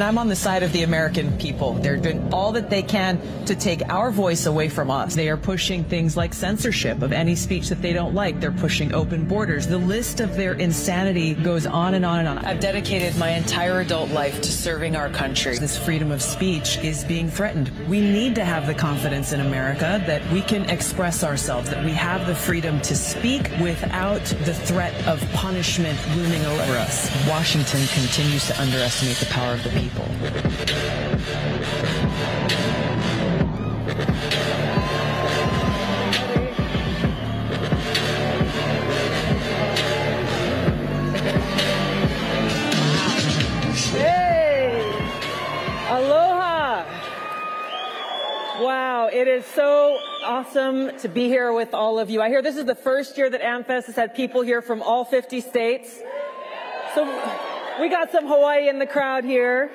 And I'm on the side of the American people. They're doing all that they can to take our voice away from us. They are pushing things like censorship of any speech that they don't like. They're pushing open borders. The list of their insanity goes on and on and on. I've dedicated my entire adult life to serving our country. This freedom of speech is being threatened. We need to have the confidence in America that we can express ourselves, that we have the freedom to speak without the threat of punishment looming over us. Washington continues to underestimate the power of the people. Hey! Aloha! Wow, it is so awesome to be here with all of you. I hear this is the first year that AmFest has had people here from all 50 states. So we got some Hawaii in the crowd here.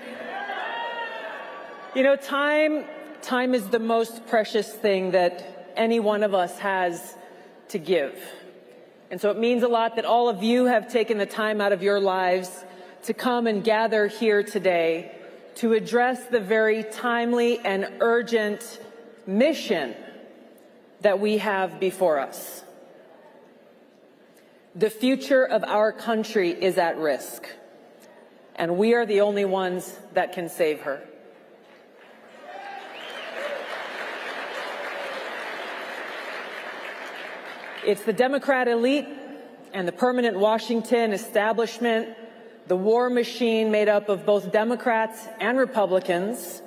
You know, time is the most precious thing that any one of us has to give. And so it means a lot that all of you have taken the time out of your lives to come and gather here today to address the very timely and urgent mission that we have before us. The future of our country is at risk, and we are the only ones that can save her. It's the Democrat elite and the permanent Washington establishment, the war machine made up of both Democrats and Republicans,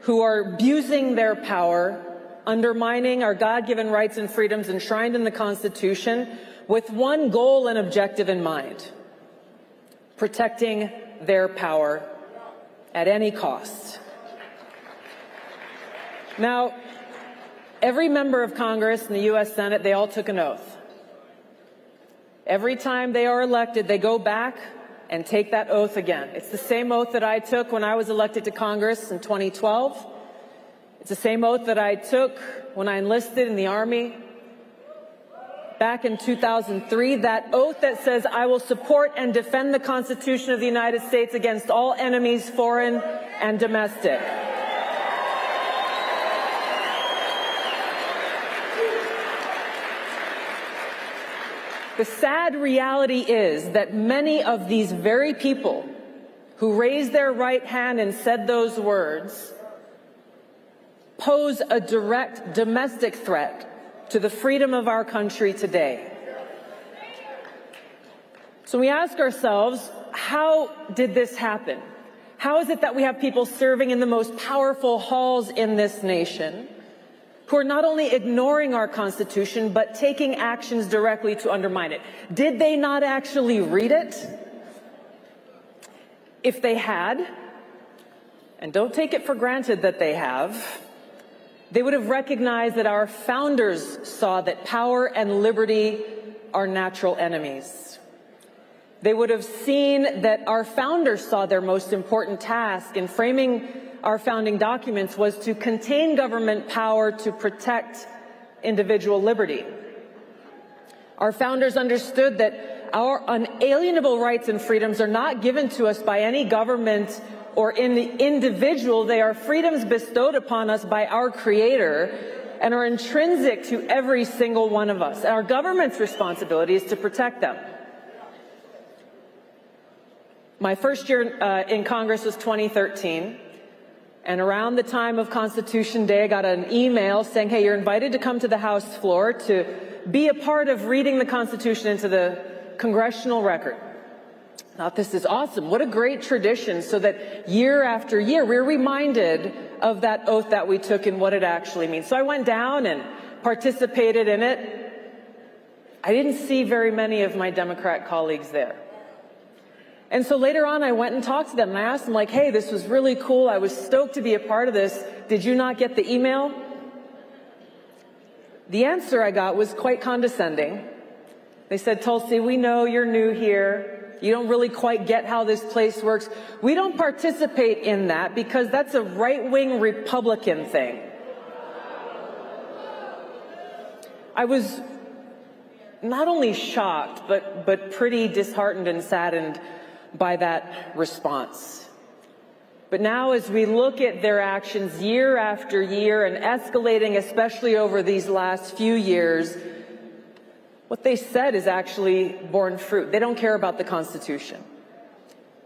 who are abusing their power, undermining our God-given rights and freedoms enshrined in the Constitution, with one goal and objective in mind: protecting their power at any cost. Now, every member of Congress and the U.S. Senate, they all took an oath. Every time they are elected, they go back and take that oath again. It's the same oath that I took when I was elected to Congress in 2012. It's the same oath that I took when I enlisted in the Army back in 2003, that oath that says I will support and defend the Constitution of the United States against all enemies, foreign and domestic. The sad reality is that many of these very people who raised their right hand and said those words pose a direct domestic threat to the freedom of our country today. So we ask ourselves, how did this happen? How is it that we have people serving in the most powerful halls in this nation who are not only ignoring our Constitution, but taking actions directly to undermine it? Did they not actually read it? If they had, and don't take it for granted that they have, they would have recognized that our founders saw that power and liberty are natural enemies. They would have seen that our founders saw their most important task in framing our founding documents was to contain government power to protect individual liberty. Our founders understood that our unalienable rights and freedoms are not given to us by any government or in the individual. They are freedoms bestowed upon us by our Creator and are intrinsic to every single one of us. Our government's responsibility is to protect them. My first year in Congress was 2013, and around the time of Constitution Day, I got an email saying, hey, you're invited to come to the House floor to be a part of reading the Constitution into the congressional record. I thought, this is awesome. What a great tradition, so that year after year we're reminded of that oath that we took and what it actually means. So I went down and participated in it. I didn't see very many of my Democrat colleagues there. And so later on I went and talked to them and I asked them, like, hey, this was really cool. I was stoked to be a part of this. Did you not get the email? The answer I got was quite condescending. They said, Tulsi, we know you're new here. You don't really quite get how this place works. We don't participate in that because that's a right-wing Republican thing. I was not only shocked, but pretty disheartened and saddened by that response. But now as we look at their actions year after year and escalating, especially over these last few years, what they said is actually borne fruit. They don't care about the Constitution.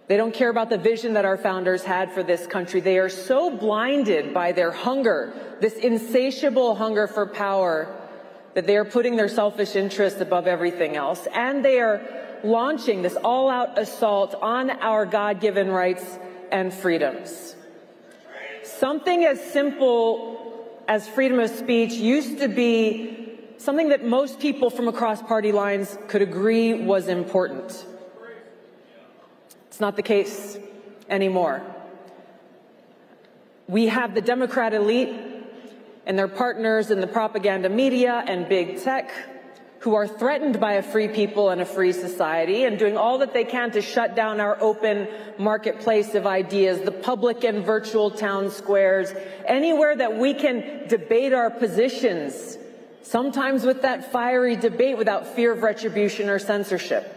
They don't care about the vision that our founders had for this country. They are so blinded by their hunger, this insatiable hunger for power, that they are putting their selfish interests above everything else. And they are launching this all-out assault on our God-given rights and freedoms. Something as simple as freedom of speech used to be something that most people from across party lines could agree was important. It's not the case anymore. We have the Democrat elite and their partners in the propaganda media and big tech who are threatened by a free people and a free society and doing all that they can to shut down our open marketplace of ideas, the public and virtual town squares, anywhere that we can debate our positions, sometimes with that fiery debate without fear of retribution or censorship.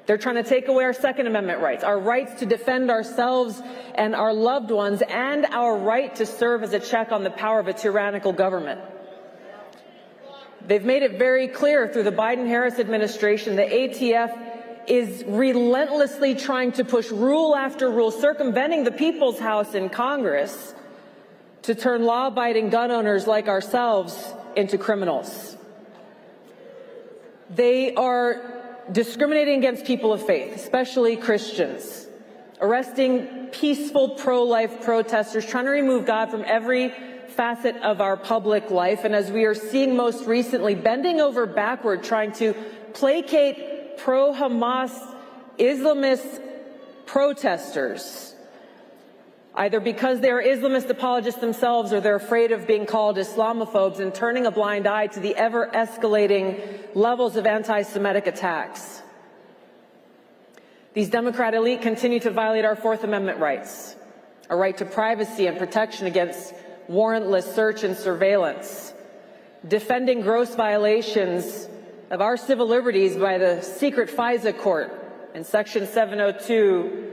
They're trying to take away our Second Amendment rights, our rights to defend ourselves and our loved ones, and our right to serve as a check on the power of a tyrannical government. They've made it very clear through the Biden-Harris administration the ATF is relentlessly trying to push rule after rule, circumventing the People's House in Congress to turn law-abiding gun owners like ourselves into criminals. They are discriminating against people of faith, especially Christians, arresting peaceful pro-life protesters, trying to remove God from every facet of our public life, and as we are seeing most recently, bending over backward, trying to placate pro-Hamas Islamist protesters, either because they are Islamist apologists themselves or they're afraid of being called Islamophobes, and turning a blind eye to the ever-escalating levels of anti-Semitic attacks. These Democrat elite continue to violate our Fourth Amendment rights, our right to privacy and protection against warrantless search and surveillance, defending gross violations of our civil liberties by the secret FISA court in Section 702,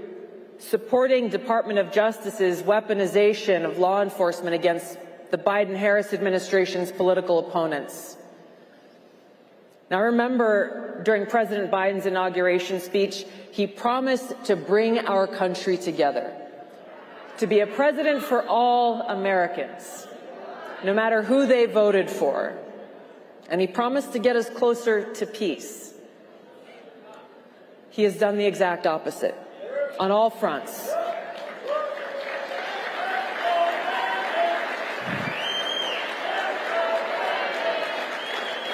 supporting Department of Justice's weaponization of law enforcement against the Biden-Harris administration's political opponents. Now remember, during President Biden's inauguration speech, he promised to bring our country together, to be a president for all Americans, no matter who they voted for. And he promised to get us closer to peace. He has done the exact opposite on all fronts.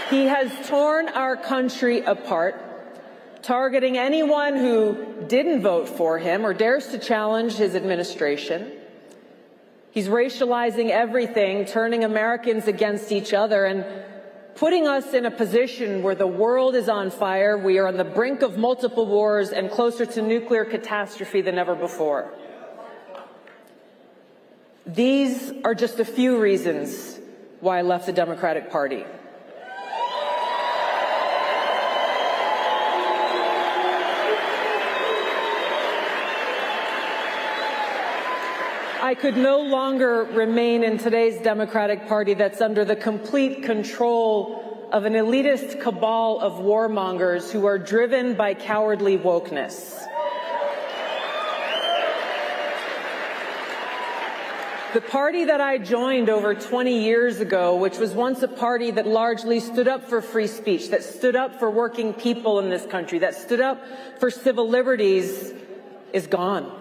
He has torn our country apart, targeting anyone who didn't vote for him or dares to challenge his administration. He's racializing everything, turning Americans against each other, and putting us in a position where the world is on fire. We are on the brink of multiple wars and closer to nuclear catastrophe than ever before. These are just a few reasons why I left the Democratic Party. I could no longer remain in today's Democratic Party that's under the complete control of an elitist cabal of warmongers who are driven by cowardly wokeness. The party that I joined over 20 years ago, which was once a party that largely stood up for free speech, that stood up for working people in this country, that stood up for civil liberties, is gone.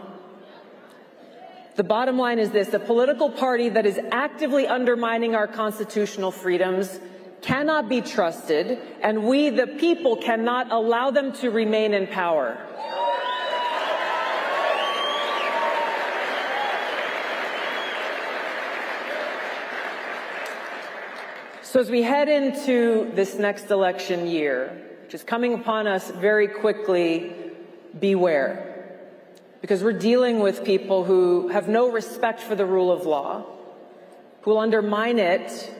The bottom line is this: a political party that is actively undermining our constitutional freedoms cannot be trusted, and we, the people, cannot allow them to remain in power. So as we head into this next election year, which is coming upon us very quickly, beware. Because we're dealing with people who have no respect for the rule of law, who will undermine it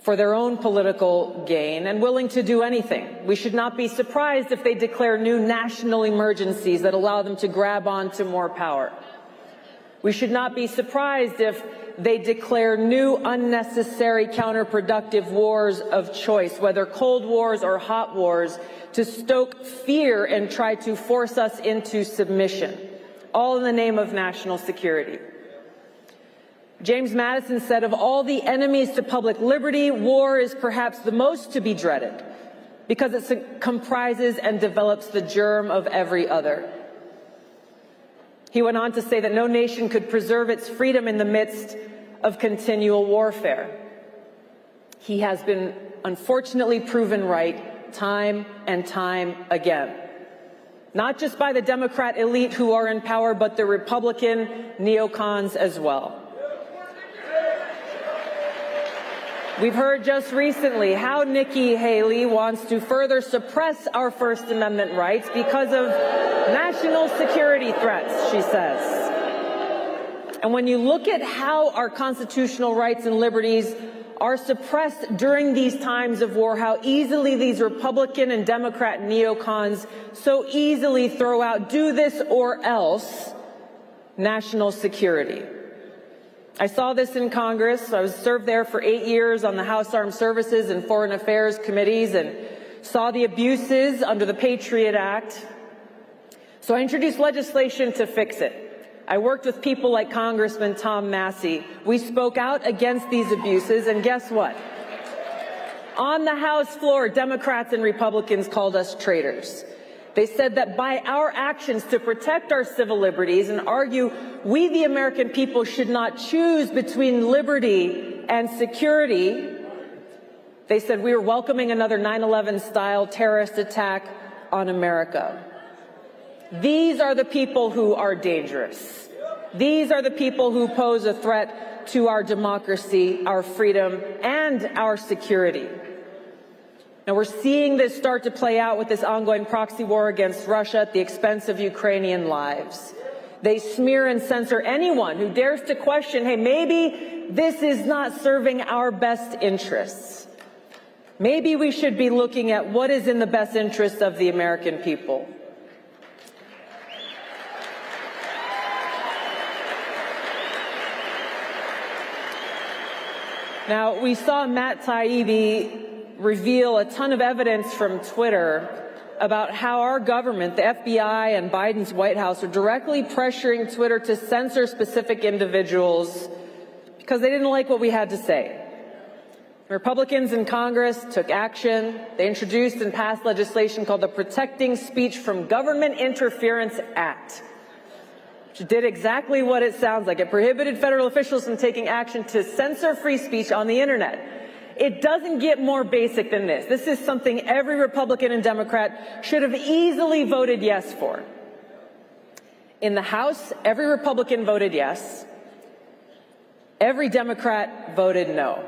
for their own political gain, and willing to do anything. We should not be surprised if they declare new national emergencies that allow them to grab onto more power. We should not be surprised if they declare new unnecessary counterproductive wars of choice, whether cold wars or hot wars, to stoke fear and try to force us into submission, all in the name of national security. James Madison said, of all the enemies to public liberty, war is perhaps the most to be dreaded because it comprises and develops the germ of every other. He went on to say that no nation could preserve its freedom in the midst of continual warfare. He has been unfortunately proven right time and time again. Not just by the Democrat elite who are in power, but the Republican neocons as well. We've heard just recently how Nikki Haley wants to further suppress our First Amendment rights because of national security threats, she says. And when you look at how our constitutional rights and liberties are suppressed during these times of war, how easily these Republican and Democrat neocons so easily throw out do this or else national security. I saw this in Congress. I was served there for 8 years on the House Armed Services and Foreign Affairs committees and saw the abuses under the Patriot Act. So I introduced legislation to fix it. I worked with people like Congressman Tom Massey. We spoke out against these abuses, and guess what? On the House floor, Democrats and Republicans called us traitors. They said that by our actions to protect our civil liberties and argue we, the American people, should not choose between liberty and security, they said we were welcoming another 9/11-style terrorist attack on America. These are the people who are dangerous. These are the people who pose a threat to our democracy, our freedom, and our security. Now, we're seeing this start to play out with this ongoing proxy war against Russia at the expense of Ukrainian lives. They smear and censor anyone who dares to question, hey, maybe this is not serving our best interests. Maybe we should be looking at what is in the best interest of the American people. Now, we saw Matt Taibbi reveal a ton of evidence from Twitter about how our government, the FBI and Biden's White House, are directly pressuring Twitter to censor specific individuals because they didn't like what we had to say. Republicans in Congress took action. They introduced and passed legislation called the Protecting Speech from Government Interference Act, which did exactly what it sounds like. It prohibited federal officials from taking action to censor free speech on the internet. It doesn't get more basic than this. This is something every Republican and Democrat should have easily voted yes for. In the House, every Republican voted yes. Every Democrat voted no.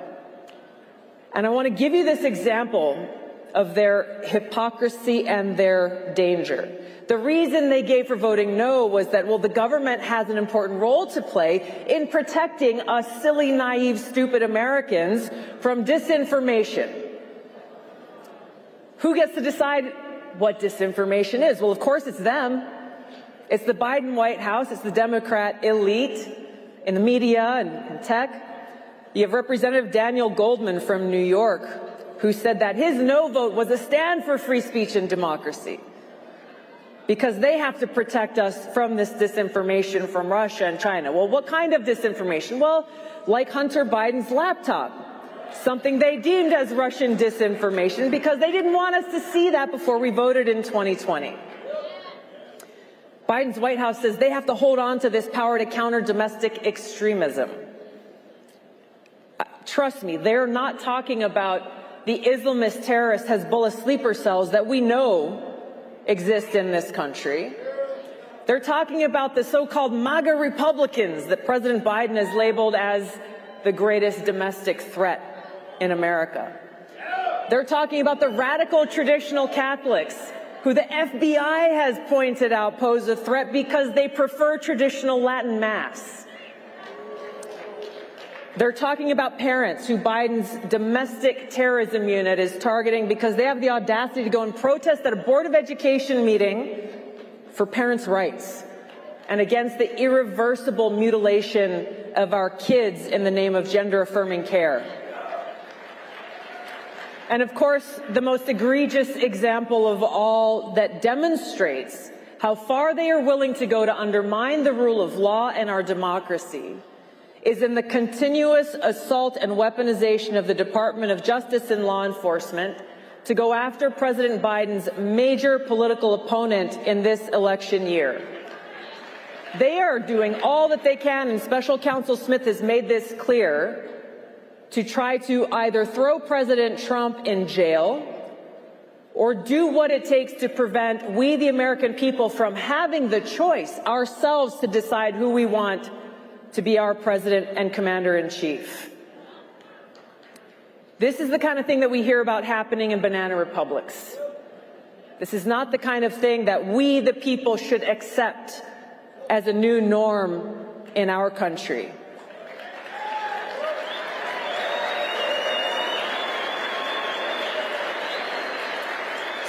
And I want to give you this example of their hypocrisy and their danger. The reason they gave for voting no was that, well, the government has an important role to play in protecting us silly, naive, stupid Americans from disinformation. Who gets to decide what disinformation is? Well, of course, it's them. It's the Biden White House. It's the Democrat elite in the media and tech. You have Representative Daniel Goldman from New York, who said that his no vote was a stand for free speech and democracy, because they have to protect us from this disinformation from Russia and China. Well, what kind of disinformation? Well, like Hunter Biden's laptop, something they deemed as Russian disinformation because they didn't want us to see that before we voted in 2020. Biden's White House says they have to hold on to this power to counter domestic extremism. Trust me, they're not talking about the Islamist terrorist Hezbollah sleeper cells that we know exist in this country. They're talking about the so-called MAGA Republicans that President Biden has labeled as the greatest domestic threat in America. They're talking about the radical traditional Catholics who the FBI has pointed out pose a threat because they prefer traditional Latin Mass. They're talking about parents who Biden's domestic terrorism unit is targeting because they have the audacity to go and protest at a Board of Education meeting for parents' rights. and against the irreversible mutilation of our kids in the name of gender-affirming care. And of course, the most egregious example of all that demonstrates how far they are willing to go to undermine the rule of law and our democracy is in the continuous assault and weaponization of the Department of Justice and law enforcement to go after President Biden's major political opponent in this election year. They are doing all that they can, and Special Counsel Smith has made this clear, to try to either throw President Trump in jail or do what it takes to prevent we, the American people, from having the choice ourselves to decide who we want to be our president and commander-in-chief. This is the kind of thing that we hear about happening in banana republics. This is not the kind of thing that we, the people, should accept as a new norm in our country.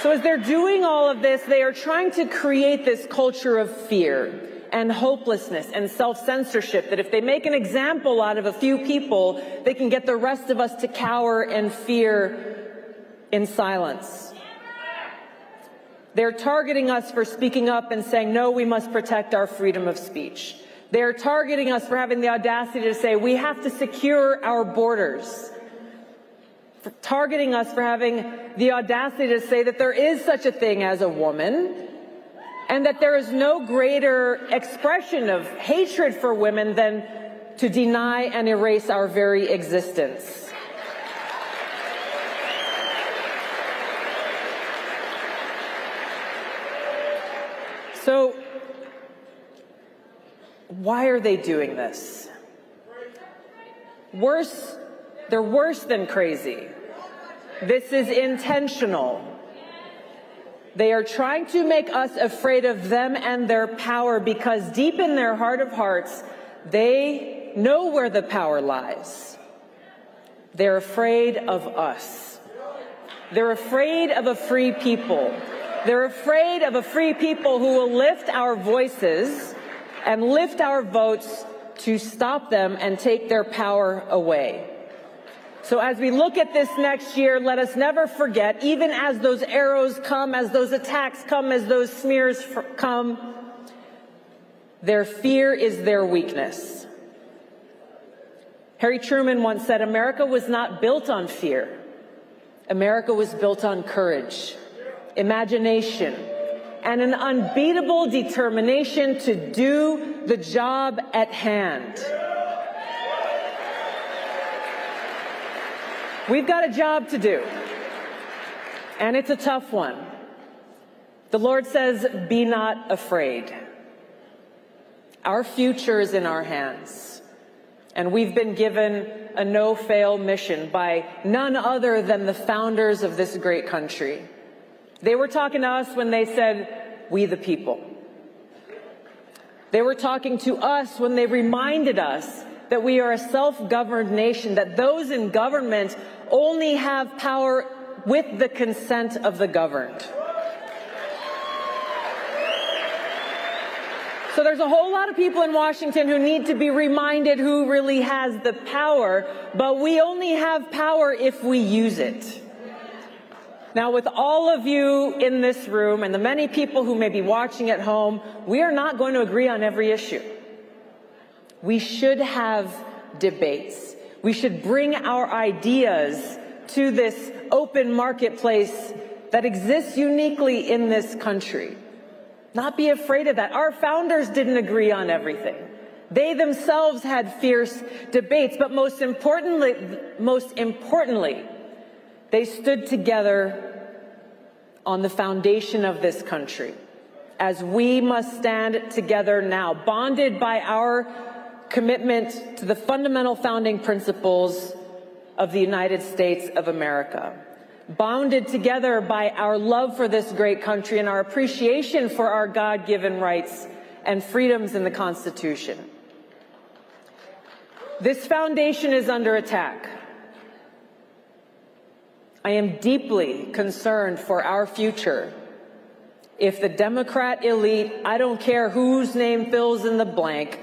So as they're doing all of this, they are trying to create this culture of fear and hopelessness and self-censorship that if they make an example out of a few people, they can get the rest of us to cower and fear in silence. They're targeting us for speaking up and saying, no, we must protect our freedom of speech. They're targeting us for having the audacity to say we have to secure our borders. For targeting us for having the audacity to say that there is such a thing as a woman and that there is no greater expression of hatred for women than to deny and erase our very existence. So, why are they doing this? They're worse than crazy. This is intentional. They are trying to make us afraid of them and their power because deep in their heart of hearts, they know where the power lies. They're afraid of us. They're afraid of a free people. They're afraid of a free people who will lift our voices and lift our votes to stop them and take their power away. So as we look at this next year, let us never forget, even as those arrows come, as those attacks come, as those smears come, their fear is their weakness. Harry Truman once said, America was not built on fear. America was built on courage, imagination, and an unbeatable determination to do the job at hand. We've got a job to do, and it's a tough one. The Lord says, be not afraid. Our future is in our hands, and we've been given a no-fail mission by none other than the founders of this great country. They were talking to us when they said, we the people. They were talking to us when they reminded us that we are a self-governed nation, that those in government only have power with the consent of the governed. So there's a whole lot of people in Washington who need to be reminded who really has the power, but we only have power if we use it. Now, with all of you in this room and the many people who may be watching at home, we are not going to agree on every issue. We should have debates. We should bring our ideas to this open marketplace that exists uniquely in this country. Not be afraid of that. Our founders didn't agree on everything. They themselves had fierce debates, but most importantly, they stood together on the foundation of this country, as we must stand together now, bonded by our commitment to the fundamental founding principles of the United States of America, bounded together by our love for this great country and our appreciation for our God-given rights and freedoms in the Constitution. This foundation is under attack. I am deeply concerned for our future if the Democrat elite, I don't care whose name fills in the blank,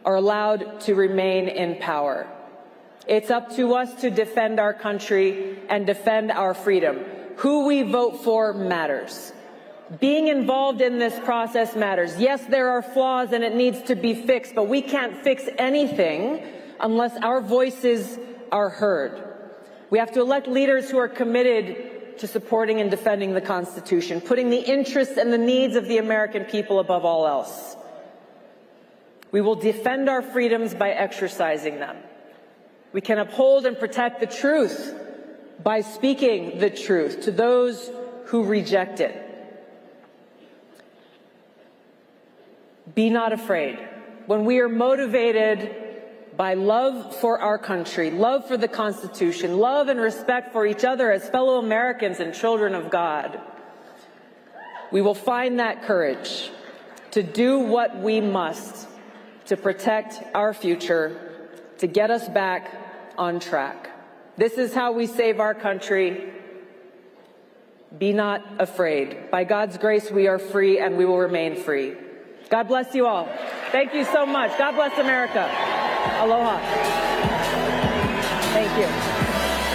are allowed to remain in power. It's up to us to defend our country and defend our freedom. Who we vote for matters. Being involved in this process matters. Yes, there are flaws and it needs to be fixed, but we can't fix anything unless our voices are heard. We have to elect leaders who are committed to supporting and defending the Constitution, putting the interests and the needs of the American people above all else. We will defend our freedoms by exercising them. We can uphold and protect the truth by speaking the truth to those who reject it. Be not afraid. When we are motivated by love for our country, love for the Constitution, love and respect for each other as fellow Americans and children of God, we will find that courage to do what we must to protect our future, to get us back on track. This is how we save our country. Be not afraid. By God's grace, we are free and we will remain free. God bless you all. Thank you so much. God bless America. Aloha. Thank you.